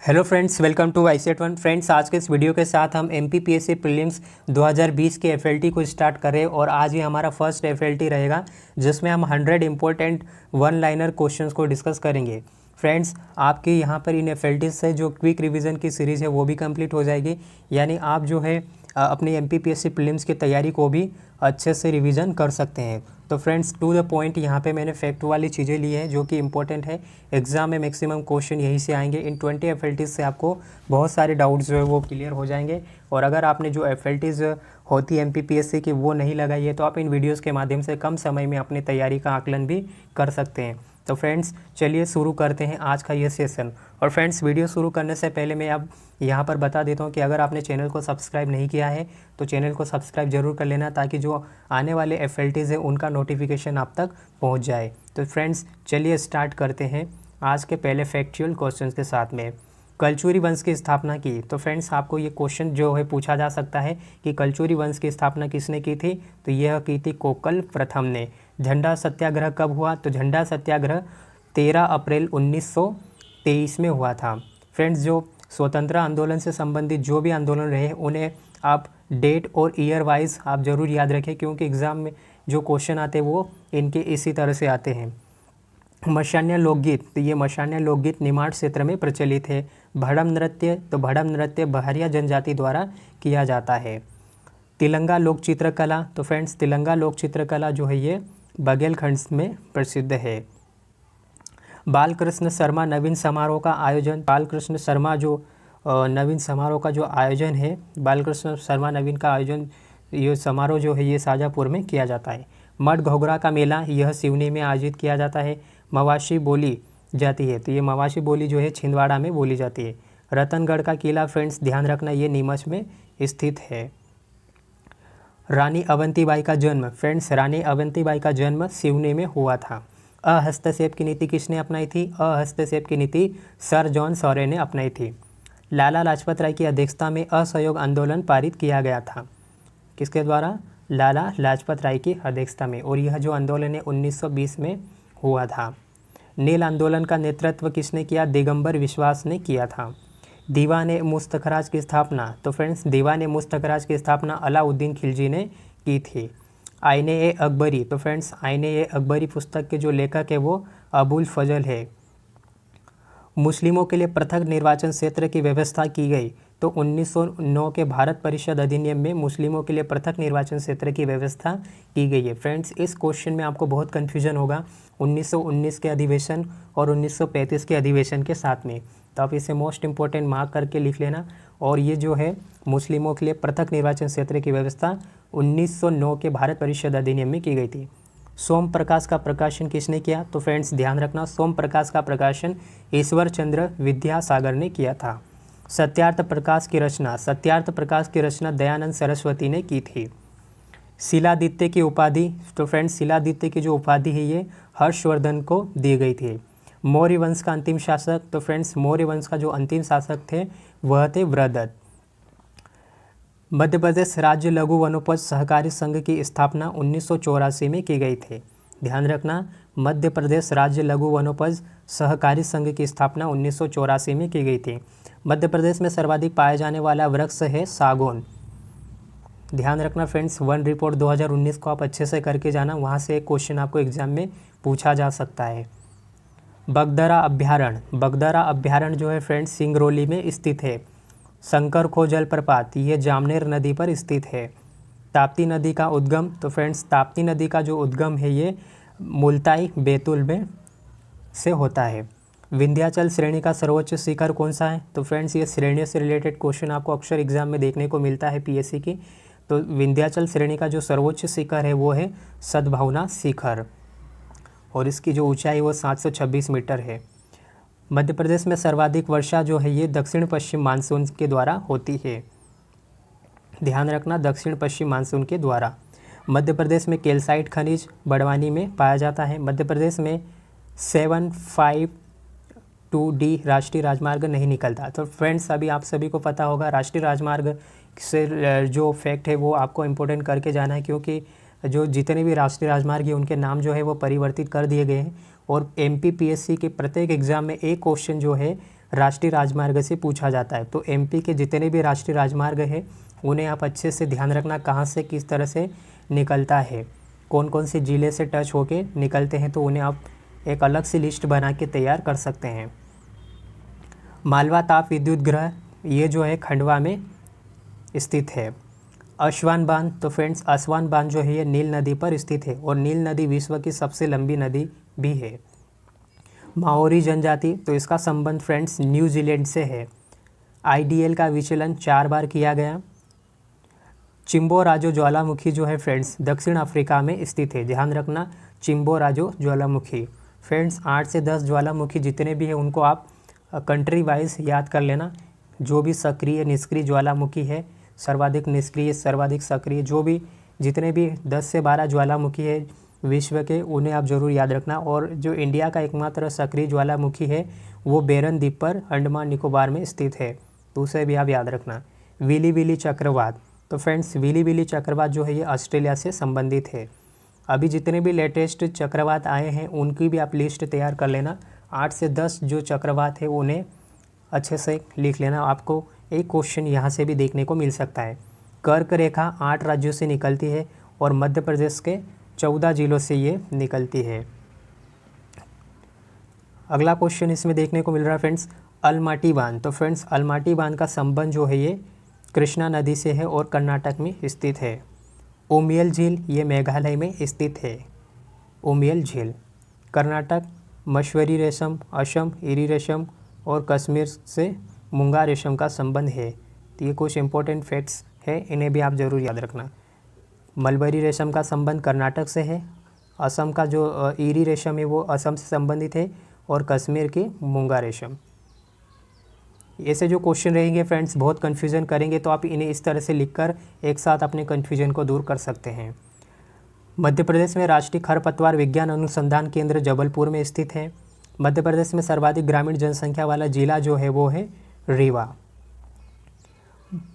Hello friends, welcome to ICET one. Friends, आज के इस वीडियो के साथ हम एमपीपीएससी प्रीलिम्स 2020 के एफएलटी को स्टार्ट कर रहे हैं और आज ही हमारा फर्स्ट एफएलटी रहेगा जिसमें हम 100 इंपॉर्टेंट वन लाइनर क्वेश्चंस को डिस्कस करेंगे। फ्रेंड्स, आपके यहाँ पर इन एफएलटी से जो क्विक रिवीजन की सीरीज़ है वो भी कंप्लीट हो जाएगी, यानी आप जो है अपनी एमपीपीएससी प्रीलिम्स की तैयारी को भी अच्छे से रिवीजन कर सकते हैं। तो फ्रेंड्स, टू द पॉइंट, यहाँ पे मैंने फैक्ट वाली चीज़ें ली हैं जो कि इंपॉर्टेंट है। एग्जाम में मैक्सिमम क्वेश्चन यहीं से आएंगे। इन 20 एफएलटीज़ से आपको बहुत सारे डाउट्स जो है वो क्लियर हो जाएंगे। और अगर आपने जो एफएलटीज़ होती है एमपीपीएससी की वो नहीं लगाई है तो आप इन वीडियोज़ के माध्यम से कम समय में अपनी तैयारी का आकलन भी कर सकते हैं। तो फ्रेंड्स, चलिए शुरू करते हैं आज का ये सेशन। और फ्रेंड्स, वीडियो शुरू करने से पहले मैं अब यहाँ पर बता देता हूँ कि अगर आपने चैनल को सब्सक्राइब नहीं किया है तो चैनल को सब्सक्राइब जरूर कर लेना, ताकि जो आने वाले एफएलटीज़ है उनका नोटिफिकेशन आप तक पहुँच जाए। तो फ्रेंड्स, चलिए स्टार्ट करते हैं आज के पहले फैक्चुअल क्वेश्चन के साथ में। कलचुरी वंश की स्थापना की। तो फ्रेंड्स, आपको ये क्वेश्चन जो है पूछा जा सकता है कि कलचुरी वंश की स्थापना किसने की थी, तो यह की थी कोकल प्रथम ने। झंडा सत्याग्रह कब हुआ, तो झंडा सत्याग्रह 13 अप्रैल 1923 में हुआ था। फ्रेंड्स, जो स्वतंत्र आंदोलन से संबंधित जो भी आंदोलन रहे उन्हें आप डेट और ईयर वाइज आप ज़रूर याद रखें, क्योंकि एग्ज़ाम में जो क्वेश्चन आते हैं वो इनके इसी तरह से आते हैं। मशान्य लोकगीत, तो ये मशान्य लोकगीत निमाड़ क्षेत्र में प्रचलित है। भड़म नृत्य, तो भड़म नृत्य बहरिया जनजाति द्वारा किया जाता है। तिलंगा लोक चित्रकला, तो फ्रेंड्स तिलंगा लोक चित्रकला जो है ये बघेलखंड में प्रसिद्ध है। बालकृष्ण शर्मा नवीन समारोह का आयोजन, बालकृष्ण शर्मा जो नवीन समारोह का जो आयोजन है, बालकृष्ण शर्मा नवीन का आयोजन, ये समारोह जो है ये शाजापुर में किया जाता है। मठ घोघरा का मेला, यह सिवनी में आयोजित किया जाता है। मवाशी बोली जाती है, तो ये मवाशी बोली जो है छिंदवाड़ा में बोली जाती है। रतनगढ़ का किला, फ्रेंड्स ध्यान रखना ये नीमच में स्थित है। रानी अवंतीबाई का जन्म, फ्रेंड्स रानी अवंतीबाई का जन्म सिवनी में हुआ था। हस्तक्षेप की नीति किसने अपनाई थी, हस्तक्षेप की नीति सर जॉन सॉरे ने अपनाई थी। लाला लाजपत राय की अध्यक्षता में असहयोग आंदोलन पारित किया गया था, किसके द्वारा, लाला लाजपत राय की अध्यक्षता में, और यह जो आंदोलन है 1920 में हुआ था। नील आंदोलन का नेतृत्व किसने किया, दिगंबर विश्वास ने किया था। दीवान मुस्तखराज की स्थापना, तो फ्रेंड्स दीवान मुस्तखराज की स्थापना अलाउद्दीन खिलजी ने की थी। आईने ए अकबरी, तो फ्रेंड्स आईने ए अकबरी पुस्तक के जो लेखक है वो अबुल फजल है। मुस्लिमों के लिए पृथक निर्वाचन क्षेत्र की व्यवस्था की गई, तो 1909 के भारत परिषद अधिनियम में मुस्लिमों के लिए पृथक निर्वाचन क्षेत्र की व्यवस्था की गई है। फ्रेंड्स, इस क्वेश्चन में आपको बहुत कन्फ्यूजन होगा 1919 के अधिवेशन और 1935 के अधिवेशन के साथ में, तो आप इसे मोस्ट इंपॉर्टेंट मार्क करके लिख लेना। और ये जो है मुस्लिमों के लिए पृथक निर्वाचन क्षेत्र की व्यवस्था 1909 के भारत परिषद अधिनियम में की गई थी। सोम प्रकाश का प्रकाशन किसने किया, तो फ्रेंड्स ध्यान रखना सोम प्रकाश का प्रकाशन ईश्वर चंद्र विद्यासागर ने किया था। सत्यार्थ प्रकाश की रचना, सत्यार्थ प्रकाश की रचना दयानंद सरस्वती ने की थी। शिलादित्य की उपाधि, तो फ्रेंड्स शिलादित्य की जो उपाधि है ये हर्षवर्धन को दी गई थी। मौर्य वंश का अंतिम शासक, तो फ्रेंड्स मौर्य वंश का जो अंतिम शासक थे वह थे वृहदत्त। मध्य प्रदेश राज्य लघु वनोपज सहकारी संघ की स्थापना 1984 में की गई थी। ध्यान रखना, मध्य प्रदेश राज्य लघु वनोपज सहकारी संघ की स्थापना 1984 में की गई थी। मध्य प्रदेश में सर्वाधिक पाया जाने वाला वृक्ष है सागौन। ध्यान रखना फ्रेंड्स, वन रिपोर्ट 2019 को आप अच्छे से करके जाना, वहाँ से एक क्वेश्चन आपको एग्जाम में पूछा जा सकता है। बगदरा अभ्यारण्य, बगदरा अभ्यारण्य जो है फ्रेंड्स सिंगरौली में स्थित है। शंकर खो जलप्रपात, ये जामनेर नदी पर स्थित है। ताप्ती नदी का उद्गम, तो फ्रेंड्स ताप्ती नदी का जो उद्गम है ये मुल्ताई बैतूल में से होता है। विंध्याचल श्रेणी का सर्वोच्च शिखर कौन सा है, तो फ्रेंड्स ये श्रेणियों से रिलेटेड क्वेश्चन आपको अक्सर एग्जाम में देखने को मिलता है पीएससी की। तो विंध्याचल श्रेणी का जो सर्वोच्च शिखर है वो है सद्भावना शिखर, और इसकी जो ऊंचाई वो 726 मीटर है। मध्य प्रदेश में सर्वाधिक वर्षा जो है ये दक्षिण पश्चिम मानसून के द्वारा होती है। ध्यान रखना, दक्षिण पश्चिम मानसून के द्वारा। मध्य प्रदेश में कैल्साइट खनिज बड़वानी में पाया जाता है। मध्य प्रदेश में 752D राष्ट्रीय राजमार्ग नहीं निकलता। तो फ्रेंड्स अभी आप सभी को पता होगा राष्ट्रीय राजमार्ग से जो फैक्ट है वो आपको इम्पोर्टेंट करके जाना है, क्योंकि जो जितने भी राष्ट्रीय राजमार्ग है उनके नाम जो है वो परिवर्तित कर दिए गए हैं। और एमपीपीएससी के प्रत्येक एग्ज़ाम में एक क्वेश्चन जो है राष्ट्रीय राजमार्ग से पूछा जाता है। तो एमपी के जितने भी राष्ट्रीय राजमार्ग है उन्हें आप अच्छे से ध्यान रखना, कहाँ से किस तरह से निकलता है, कौन कौन से ज़िले से टच होके निकलते हैं, तो उन्हें आप एक अलग से लिस्ट बना के तैयार कर सकते हैं। मालवा ताप विद्युत गृह ये जो है खंडवा में स्थित है। असवान बांध, तो फ्रेंड्स असवान बांध जो है ये नील नदी पर स्थित है और नील नदी विश्व की सबसे लंबी नदी भी है। माओरी जनजाति, तो इसका संबंध फ्रेंड्स न्यूजीलैंड से है। आईडीएल का विचलन 4 बार किया गया। चिम्बोराजो ज्वालामुखी जो है फ्रेंड्स दक्षिण अफ्रीका में स्थित है। ध्यान रखना चिम्बोराजो ज्वालामुखी। फ्रेंड्स 8 से 10 ज्वालामुखी जितने भी हैं उनको आप कंट्री वाइज याद कर लेना। जो भी सक्रिय निष्क्रिय ज्वालामुखी है, सर्वाधिक निष्क्रिय सर्वाधिक सक्रिय, जो भी जितने भी 10 से 12 ज्वालामुखी है विश्व के, उन्हें आप ज़रूर याद रखना। और जो इंडिया का एकमात्र सक्रिय ज्वालामुखी है वो बेरन द्वीप पर अंडमान निकोबार में स्थित है, तो उसे भी आप याद रखना। विली विली चक्रवात, तो फ्रेंड्स विली विली चक्रवात जो है ये ऑस्ट्रेलिया से संबंधित है। अभी जितने भी लेटेस्ट चक्रवात आए हैं उनकी भी आप लिस्ट तैयार कर लेना। 8 से 10 जो चक्रवात है उन्हें अच्छे से लिख लेना। आपको एक क्वेश्चन यहाँ से भी देखने को मिल सकता है। कर्क रेखा 8 राज्यों से निकलती है और मध्य प्रदेश के 14 जिलों से ये निकलती है। अगला क्वेश्चन इसमें देखने को मिल रहा है फ्रेंड्स अलमाटी बांध। तो फ्रेंड्स अलमाटी बांध का संबंध जो है ये कृष्णा नदी से है और कर्नाटक में स्थित है। उमियल झील ये मेघालय में स्थित है। उमियल झील। कर्नाटक मशवरी रेशम, असम इरी रेशम और कश्मीर से मूंगा रेशम का संबंध है। तो ये कुछ इंपॉर्टेंट फैक्ट्स है, इन्हें भी आप ज़रूर याद रखना। मलबरी रेशम का संबंध कर्नाटक से है। असम का जो इरी रेशम है वो असम से संबंधित है और कश्मीर की मूंगा रेशम। ऐसे जो क्वेश्चन रहेंगे फ्रेंड्स बहुत कन्फ्यूज़न करेंगे, तो आप इन्हें इस तरह से लिखकर एक साथ अपने कन्फ्यूजन को दूर कर सकते हैं। मध्य प्रदेश में राष्ट्रीय खरपतवार विज्ञान अनुसंधान केंद्र जबलपुर में स्थित है। मध्य प्रदेश में सर्वाधिक ग्रामीण जनसंख्या वाला जिला जो है वो है रीवा।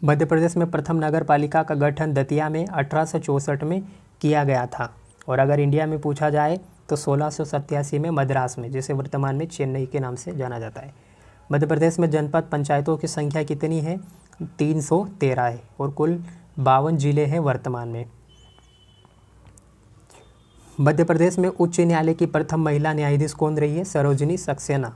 मध्य प्रदेश में प्रथम नगर पालिका का गठन दतिया में 1864 में किया गया था। और अगर इंडिया में पूछा जाए तो 1687 में मद्रास में, जिसे वर्तमान में चेन्नई के नाम से जाना जाता है। मध्य प्रदेश में जनपद पंचायतों की संख्या कितनी है? 313 है और कुल 52 जिले हैं वर्तमान में। मध्य प्रदेश में उच्च न्यायालय की प्रथम महिला न्यायाधीश कौन रही है? सरोजिनी सक्सेना।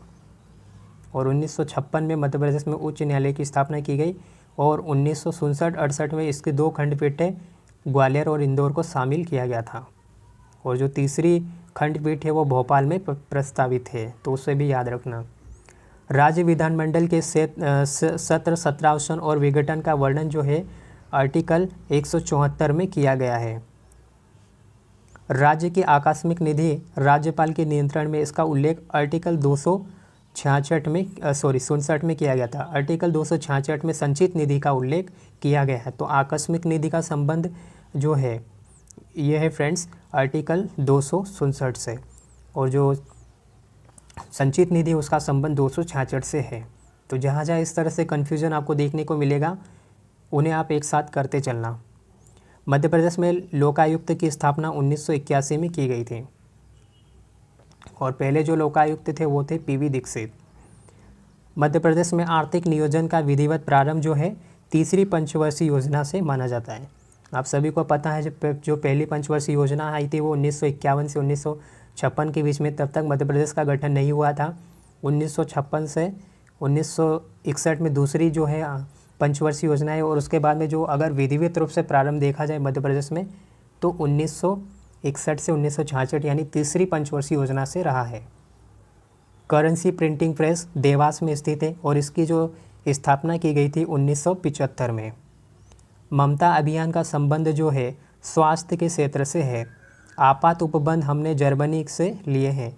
और 1956 में मध्य प्रदेश में उच्च न्यायालय की स्थापना की गई और 1967-68 में इसकी 2 खंडपीठें ग्वालियर और इंदौर को शामिल किया गया था। और जो तीसरी खंडपीठ है वो भोपाल में प्रस्तावित है, तो उसे भी याद रखना। राज्य विधानमंडल के सत्र 17 और विघटन का वर्णन जो है आर्टिकल 174 में किया गया है। राज्य की आकस्मिक निधि राज्यपाल के नियंत्रण में, इसका उल्लेख आर्टिकल 266 में 67 में किया गया था। आर्टिकल 266 में संचित निधि का उल्लेख किया गया है। तो आकस्मिक निधि का संबंध जो है ये है फ्रेंड्स आर्टिकल 267 से, और जो संचित निधि उसका संबंध 266 से है। तो जहाँ जहाँ इस तरह से कन्फ्यूज़न आपको देखने को मिलेगा उन्हें आप एक साथ करते चलना। मध्य प्रदेश में लोकायुक्त की स्थापना 1981 में की गई थी और पहले जो लोकायुक्त थे वो थे पीवी दीक्षित। मध्य प्रदेश में आर्थिक नियोजन का विधिवत प्रारंभ जो है तीसरी पंचवर्षीय योजना से माना जाता है। आप सभी को पता है जो पहली पंचवर्षीय योजना आई थी वो 1951 से 1956 के बीच में, तब तक मध्य प्रदेश का गठन नहीं हुआ था। 1956 से 1961 में दूसरी जो है पंचवर्षीय योजना है, और उसके बाद में जो अगर विधिवत रूप से प्रारंभ देखा जाए मध्य प्रदेश में तो 1961 से 1966 यानी तीसरी पंचवर्षीय योजना से रहा है। करेंसी प्रिंटिंग प्रेस देवास में स्थित है और इसकी जो स्थापना की गई थी 1975 में। ममता अभियान का संबंध जो है स्वास्थ्य के क्षेत्र से है। आपात उपबंध हमने जर्मनी से लिए हैं।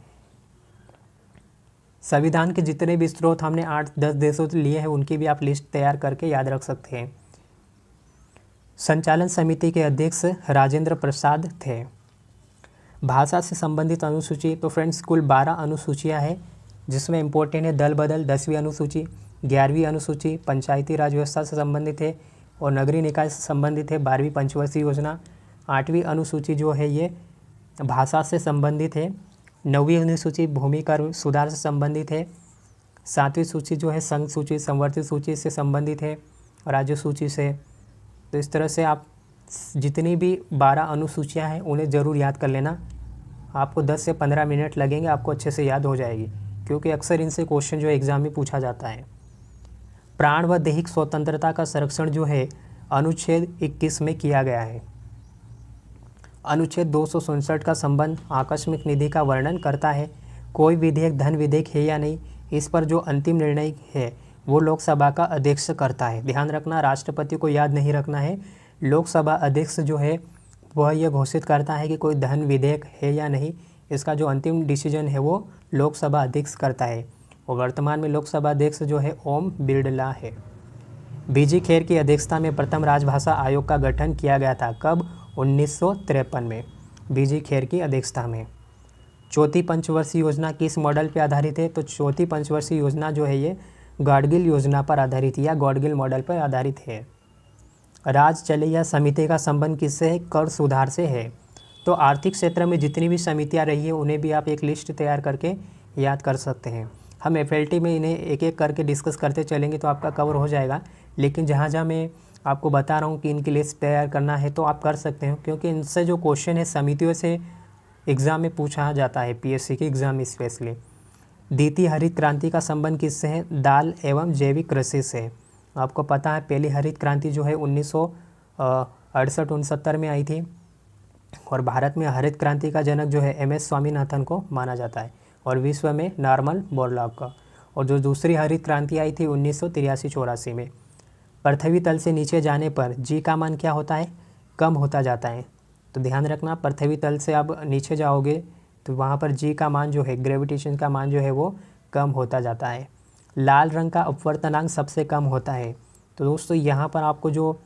संविधान के जितने भी स्रोत हमने 8-10 देशों से लिए हैं उनकी भी आप लिस्ट तैयार करके याद रख सकते हैं। संचालन समिति के अध्यक्ष राजेंद्र प्रसाद थे। भाषा से संबंधित अनुसूची, तो फ्रेंड्स कुल 12 अनुसूचियां हैं जिसमें इम्पोर्टेंट है दल बदल 10वीं अनुसूची, 11वीं अनुसूची पंचायती राज व्यवस्था से संबंधित है और नगरीय निकाय से संबंधित है 12वीं पंचवर्षीय योजना। 8वीं अनुसूची जो है ये भाषा से संबंधित है। 9वीं अनुसूची भूमि कर सुधार से संबंधित है। 7वीं सूची जो है संघ सूची संवर्धित सूची से संबंधित है, राज्य सूची से। तो इस तरह से आप जितनी भी 12 अनुसूचियाँ हैं उन्हें ज़रूर याद कर लेना। आपको 10 से 15 मिनट लगेंगे, आपको अच्छे से याद हो जाएगी, क्योंकि अक्सर इनसे क्वेश्चन जो एग्ज़ाम में पूछा जाता है। प्राण व दैहिक स्वतंत्रता का संरक्षण जो है अनुच्छेद 21 में किया गया है। अनुच्छेद 267 का संबंध आकस्मिक निधि का वर्णन करता है। कोई विधेयक धन विधेयक है या नहीं, इस पर जो अंतिम निर्णय है वो लोकसभा का अध्यक्ष करता है। ध्यान रखना, राष्ट्रपति को याद नहीं रखना है। लोकसभा अध्यक्ष जो है वह यह घोषित करता है कि कोई धन विधेयक है या नहीं। इसका जो अंतिम डिसीजन है वो लोकसभा अध्यक्ष करता है, और वर्तमान में लोकसभा अध्यक्ष जो है ओम बिरला है। बीजी खेर की अध्यक्षता में प्रथम राजभाषा आयोग का गठन किया गया था। कब? 1953 में, बीजी खेर की अध्यक्षता में। चौथी पंचवर्षीय योजना किस मॉडल पर आधारित है? तो चौथी पंचवर्षीय योजना जो है ये गाडगिल योजना पर आधारित या गाडगिल मॉडल पर आधारित है। राज्य चले या समिति का संबंध किससे है? कर सुधार से है। तो आर्थिक क्षेत्र में जितनी भी समितियां रही है उन्हें भी आप एक लिस्ट तैयार करके याद कर सकते हैं। हम एफएलटी में इन्हें एक एक करके डिस्कस करते चलेंगे तो आपका कवर हो जाएगा, लेकिन जहाँ जहाँ मैं आपको बता रहा हूँ कि इनकी लिस्ट तैयार करना है तो आप कर सकते हो, क्योंकि इनसे जो क्वेश्चन है समितियों से एग्ज़ाम में पूछा जाता है, पीएससी के एग्ज़ाम में स्पेशली। द्वितीय हरित क्रांति का संबंध किससे है? दाल एवं जैविक कृषि से। आपको पता है पहली हरित क्रांति जो है 1968-69 में आई थी, और भारत में हरित क्रांति का जनक जो है एमएस स्वामीनाथन को माना जाता है, और विश्व में नॉर्मन बोरलॉग का। और जो दूसरी हरित क्रांति आई थी 1983-84 में। पृथ्वी तल से नीचे जाने पर जी का मान क्या होता है? कम होता जाता है। तो ध्यान रखना, पृथ्वी तल से आप नीचे जाओगे तो वहाँ पर जी का मान जो है, ग्रेविटेशन का मान जो है वो कम होता जाता है। लाल रंग का अपवर्तनांक सबसे कम होता है। तो दोस्तों यहाँ पर आपको जो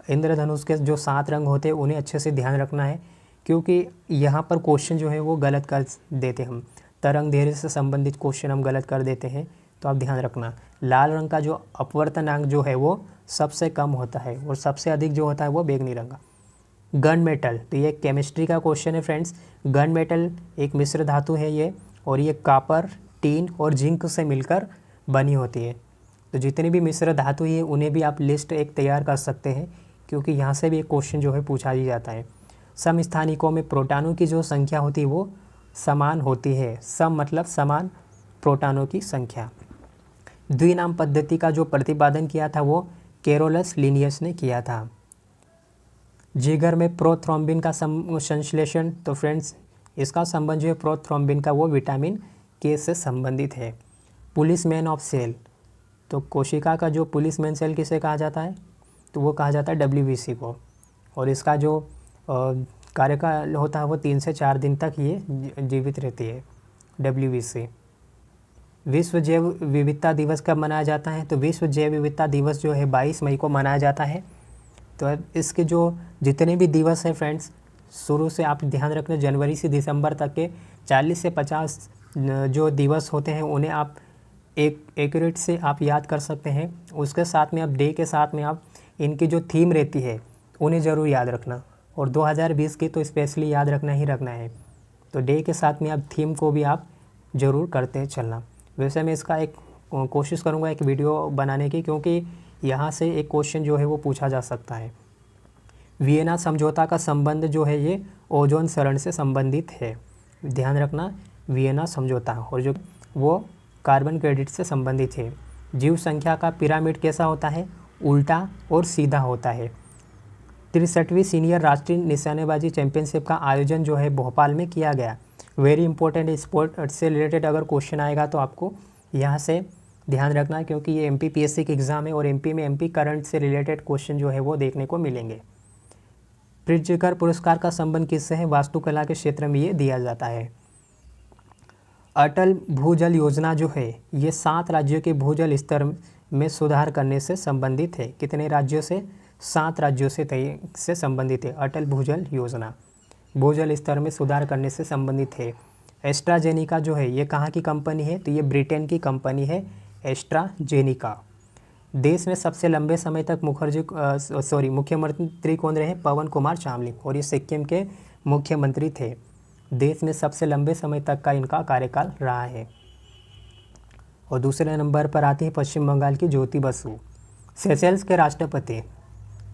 इंद्रधनुष के जो 7 रंग होते हैं उन्हें अच्छे से ध्यान रखना है, क्योंकि यहाँ पर क्वेश्चन जो है वो गलत कर देते हम, तरंग दैर्घ्य से संबंधित क्वेश्चन हम गलत कर देते हैं। तो आप ध्यान रखना, लाल रंग का जो अपवर्तनांक जो है वो सबसे कम होता है, और सबसे अधिक जो होता है वो बैंगनी रंग का। गन मेटल, तो ये केमिस्ट्री का क्वेश्चन है फ्रेंड्स। गन मेटल एक मिश्र धातु है ये, और ये कॉपर, टीन और जिंक से मिलकर बनी होती है। तो जितनी भी मिश्र धातु है उन्हें भी आप लिस्ट एक तैयार कर सकते हैं, क्योंकि यहाँ से भी एक क्वेश्चन जो है पूछा ही जाता है। समस्थानिकों में प्रोटॉनों की जो संख्या होती है वो समान होती है। सम मतलब समान, प्रोटॉनों की संख्या। द्विनाम पद्धति का जो प्रतिपादन किया था वो कैरोलस लिनियस ने किया था। जिगर में प्रोथ्रोम्बिन का संश्लेषण, तो फ्रेंड्स इसका संबंध जो है प्रोथ्रोम्बिन का वो विटामिन के से संबंधित है। पुलिसमैन ऑफ सेल, तो कोशिका का जो पुलिसमैन सेल किसे कहा जाता है? तो वो कहा जाता है डब्ल्यूबीसी को, और इसका जो कार्यकाल होता है वो 3 से 4 दिन तक ये जीवित रहती है, डब्ल्यूबीसी। विश्व जैव विविधता दिवस कब मनाया जाता है? तो विश्व जैव विविधता दिवस जो है 22 मई को मनाया जाता है। तो इसके जो जितने भी दिवस हैं फ्रेंड्स, शुरू से आप ध्यान रखना, जनवरी से दिसंबर तक के 40 से 50 जो दिवस होते हैं उन्हें आप एक एक्यूरेट से आप याद कर सकते हैं। उसके साथ में आप डे के साथ में आप इनकी जो थीम रहती है उन्हें ज़रूर याद रखना, और 2020 की तो स्पेशली याद रखना ही रखना है। तो डे के साथ में आप थीम को भी आप ज़रूर करते चलना। वैसे मैं इसका एक कोशिश करूँगा एक वीडियो बनाने की, क्योंकि यहाँ से एक क्वेश्चन जो है वो पूछा जा सकता है। वियना समझौता का संबंध जो है ये ओजोन सरण से संबंधित है। ध्यान रखना, वियना समझौता, और जो वो कार्बन क्रेडिट से संबंधित है। जीव संख्या का पिरामिड कैसा होता है? उल्टा और सीधा होता है। 63वीं सीनियर राष्ट्रीय निशानेबाजी चैंपियनशिप का आयोजन जो है भोपाल में किया गया। वेरी इंपॉर्टेंट, स्पोर्ट से रिलेटेड अगर क्वेश्चन आएगा तो आपको यहाँ से ध्यान रखना, क्योंकि ये एमपी पीएससी के एग्ज़ाम है, और एमपी में एमपी करंट से रिलेटेड क्वेश्चन जो है वो देखने को मिलेंगे। प्रिट्जकर पुरस्कार का संबंध किससे है? वास्तुकला के क्षेत्र में ये दिया जाता है। अटल भूजल योजना जो है ये 7 राज्यों के भूजल स्तर में सुधार करने से संबंधित है। कितने राज्यों से? 7 राज्यों से संबंधित है अटल भूजल योजना। भूजल स्तर में सुधार करने से संबंधित है। एस्ट्राजेनिका जो है ये कहाँ की कंपनी है? तो ये ब्रिटेन की कंपनी है एस्ट्राजेनिका। देश में सबसे लंबे समय तक मुख्यमंत्री कौन रहे? पवन कुमार चामलिंग, और ये सिक्किम के मुख्यमंत्री थे। देश में सबसे लंबे समय तक का इनका कार्यकाल रहा है। और दूसरे नंबर पर आती है पश्चिम बंगाल की ज्योति बसु। सेशेल्स के राष्ट्रपति,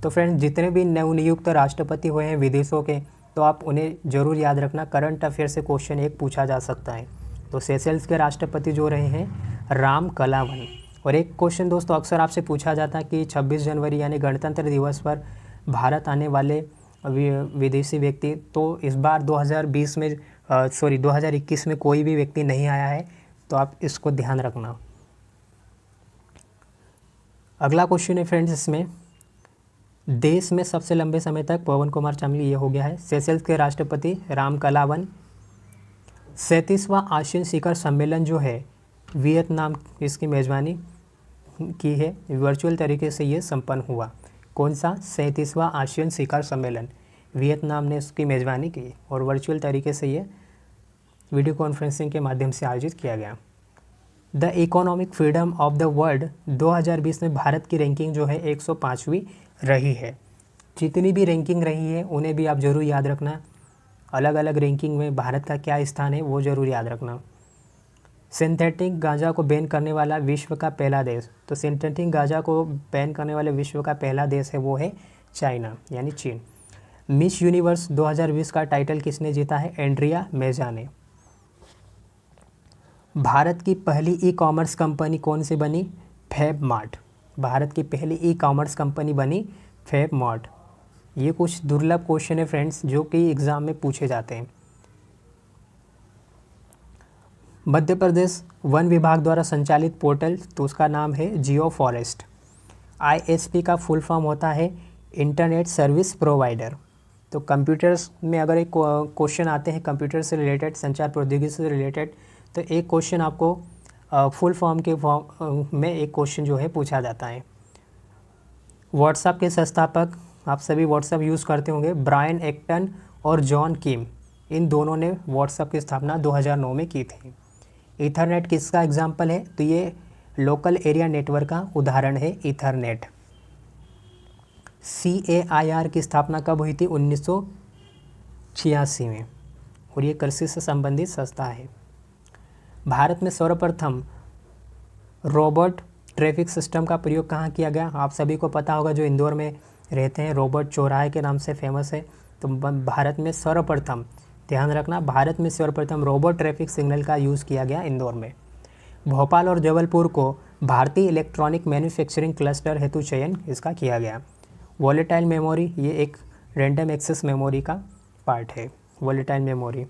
तो फ्रेंड्स जितने भी नवनियुक्त राष्ट्रपति हुए हैं विदेशों के, तो आप उन्हें ज़रूर याद रखना, करंट अफेयर से क्वेश्चन एक पूछा जा सकता है। तो सेशेल्स के राष्ट्रपति जो रहे हैं राम कलावन। और एक क्वेश्चन दोस्तों अक्सर आपसे पूछा जाता है कि 26 जनवरी यानी गणतंत्र दिवस पर भारत आने वाले विदेशी व्यक्ति, तो इस बार 2021 में कोई भी व्यक्ति नहीं आया है, तो आप इसको ध्यान रखना। अगला क्वेश्चन है फ्रेंड्स इसमें, देश में सबसे लंबे समय तक पवन कुमार चामलिंग, ये हो गया है। सेशेल्स के राष्ट्रपति राम कलावन। 37वां आसियान शिखर सम्मेलन जो है वियतनाम इसकी मेज़बानी की है, वर्चुअल तरीके से ये संपन्न हुआ। कौन सा? 37वां आसियान शिखर सम्मेलन, वियतनाम ने इसकी मेज़बानी की और वर्चुअल तरीके से ये वीडियो कॉन्फ्रेंसिंग के माध्यम से आयोजित किया गया। The economic freedom of the world 2020 में भारत की रैंकिंग जो है 105वीं रही है। जितनी भी रैंकिंग रही है उन्हें भी आप ज़रूर याद रखना, अलग अलग रैंकिंग में भारत का क्या स्थान है वो ज़रूर याद रखना। सिंथेटिक गांजा को बैन करने वाला विश्व का पहला देश, तो सिंथेटिक गांजा को बैन करने वाले विश्व का पहला देश है वो है चाइना यानी चीन। मिस यूनिवर्स 2020 का टाइटल किसने जीता है? एंड्रिया मेजा ने। भारत की पहली ई कॉमर्स कंपनी कौन सी बनी? फैबमार्ट। भारत की पहली ई कॉमर्स कंपनी बनी फैबमार्ट। ये कुछ दुर्लभ क्वेश्चन है फ्रेंड्स जो कि एग्ज़ाम में पूछे जाते हैं। मध्य प्रदेश वन विभाग द्वारा संचालित पोर्टल, तो उसका नाम है जियो फॉरेस्ट। ISP का फुल फॉर्म होता है इंटरनेट सर्विस प्रोवाइडर। तो कंप्यूटर्स में अगर एक क्वेश्चन आते हैं कंप्यूटर से रिलेटेड, संचार प्रौद्योगिकी से रिलेटेड, तो एक क्वेश्चन आपको फुल फॉर्म के फॉर्म में एक क्वेश्चन जो है पूछा जाता है। व्हाट्सएप के संस्थापक, आप सभी व्हाट्सएप यूज़ करते होंगे, ब्रायन एक्टन और जॉन किम, इन दोनों ने व्हाट्सएप की स्थापना 2009 में की थी। ईथरनेट किसका एग्जाम्पल है? तो ये लोकल एरिया नेटवर्क का उदाहरण है ईथरनेट। CAIR की स्थापना कब हुई थी? 1986 में, और ये कृषि से संबंधित संस्था है। भारत में सर्वप्रथम रोबोट ट्रैफिक सिस्टम का प्रयोग कहाँ किया गया? आप सभी को पता होगा, जो इंदौर में रहते हैं, रोबोट चौराहे के नाम से फेमस है। तो भारत में सर्वप्रथम, ध्यान रखना, भारत में सर्वप्रथम रोबोट ट्रैफिक सिग्नल का यूज़ किया गया इंदौर में। भोपाल और जबलपुर को भारतीय इलेक्ट्रॉनिक मैन्युफैक्चरिंग क्लस्टर हेतु चयन इसका किया गया। वॉलेटाइल मेमोरी, ये एक रैंडम एक्सेस मेमोरी का पार्ट है, वॉलेटाइल मेमोरी।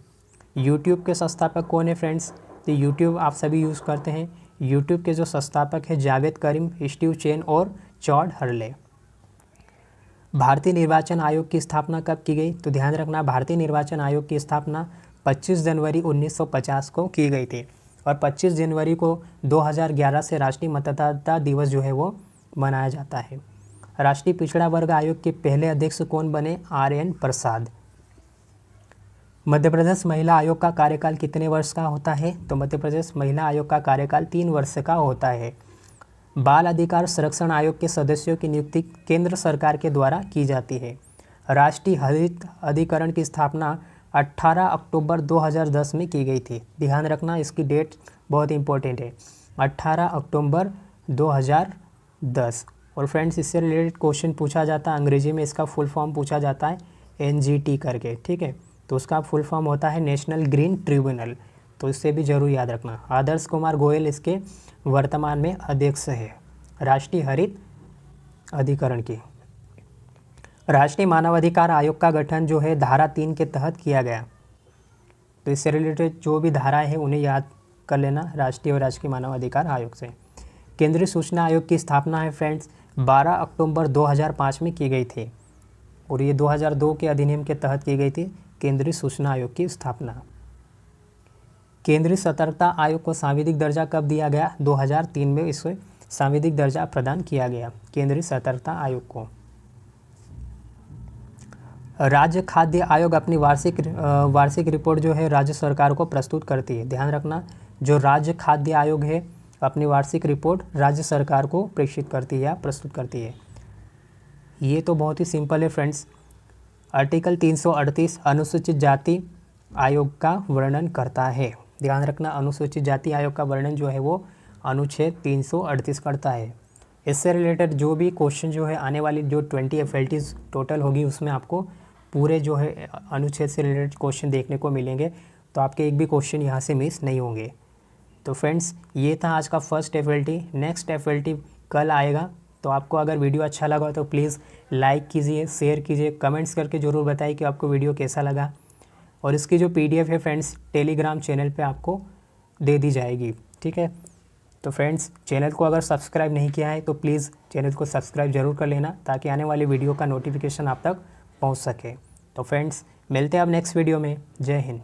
यूट्यूब के संस्थापक कौन है फ्रेंड्स? तो यूट्यूब आप सभी यूज़ करते हैं। यूट्यूब के जो संस्थापक हैं जावेद करीम, स्टीव चेन और चॉड हर्ले। भारतीय निर्वाचन आयोग की स्थापना कब की गई? तो ध्यान रखना, भारतीय निर्वाचन आयोग की स्थापना 25 जनवरी 1950 को की गई थी, और 25 जनवरी को 2011 से राष्ट्रीय मतदाता दिवस जो है वो मनाया जाता है। राष्ट्रीय पिछड़ा वर्ग आयोग के पहले अध्यक्ष कौन बने? RN प्रसाद। मध्य प्रदेश महिला आयोग का कार्यकाल कितने वर्ष का होता है? तो मध्य प्रदेश महिला आयोग का कार्यकाल 3 वर्ष का होता है। बाल अधिकार संरक्षण आयोग के सदस्यों की नियुक्ति केंद्र सरकार के द्वारा की जाती है। राष्ट्रीय हरित अधिकरण की स्थापना 18 अक्टूबर 2010 में की गई थी। ध्यान रखना, इसकी डेट बहुत इंपॉर्टेंट है, 18 अक्टूबर 2010। और फ्रेंड्स इससे रिलेटेड क्वेश्चन पूछा जाता है, अंग्रेजी में इसका फुल फॉर्म पूछा जाता है NGT करके, ठीक है। तो उसका फुल फॉर्म होता है नेशनल ग्रीन ट्रिब्यूनल, तो इससे भी जरूर याद रखना। आदर्श कुमार गोयल इसके वर्तमान में अध्यक्ष है राष्ट्रीय हरित अधिकरण की। राष्ट्रीय मानवाधिकार आयोग का गठन जो है धारा 3 के तहत किया गया। तो इससे रिलेटेड जो भी धाराएं हैं उन्हें याद कर लेना, राष्ट्रीय और राष्ट्रीय मानवाधिकार आयोग से। केंद्रीय सूचना आयोग की स्थापना है फ्रेंड्स 12 अक्टूबर 2005 में की गई थी, और ये 2002 के अधिनियम के तहत की गई थी केंद्रीय सूचना आयोग की स्थापना। केंद्रीय सतर्कता आयोग को सांविधिक दर्जा कब दिया गया? 2003 में इसे सांविधिक दर्जा प्रदान किया गया केंद्रीय सतर्कता आयोग को। राज्य खाद्य आयोग अपनी वार्षिक रिपोर्ट जो है राज्य सरकार को प्रस्तुत करती है। ध्यान रखना, जो राज्य खाद्य आयोग है अपनी वार्षिक रिपोर्ट राज्य सरकार को प्रेषित करती है या प्रस्तुत करती है। ये तो बहुत ही सिंपल है फ्रेंड्स। आर्टिकल 338 अनुसूचित जाति आयोग का वर्णन करता है। ध्यान रखना, अनुसूचित जाति आयोग का वर्णन जो है वो अनुच्छेद 338 करता है। इससे रिलेटेड जो भी क्वेश्चन जो है आने वाली जो 20 FLTs टोटल होगी उसमें आपको पूरे जो है अनुच्छेद से रिलेटेड क्वेश्चन देखने को मिलेंगे, तो आपके एक भी क्वेश्चन यहाँ से मिस नहीं होंगे। तो फ्रेंड्स ये था आज का फर्स्ट FLT। नेक्स्ट FLT कल आएगा। तो आपको अगर वीडियो अच्छा लगा तो प्लीज़ लाइक कीजिए, शेयर कीजिए, कमेंट्स करके ज़रूर बताइए कि आपको वीडियो कैसा लगा। और इसकी जो PDF है फ्रेंड्स टेलीग्राम चैनल पे आपको दे दी जाएगी, ठीक है। तो फ्रेंड्स चैनल को अगर सब्सक्राइब नहीं किया है तो प्लीज़ चैनल को सब्सक्राइब ज़रूर कर लेना, ताकि आने वाली वीडियो का नोटिफिकेशन आप तक पहुंच सके। तो फ्रेंड्स मिलते हैं अब नेक्स्ट वीडियो में। जय हिंद।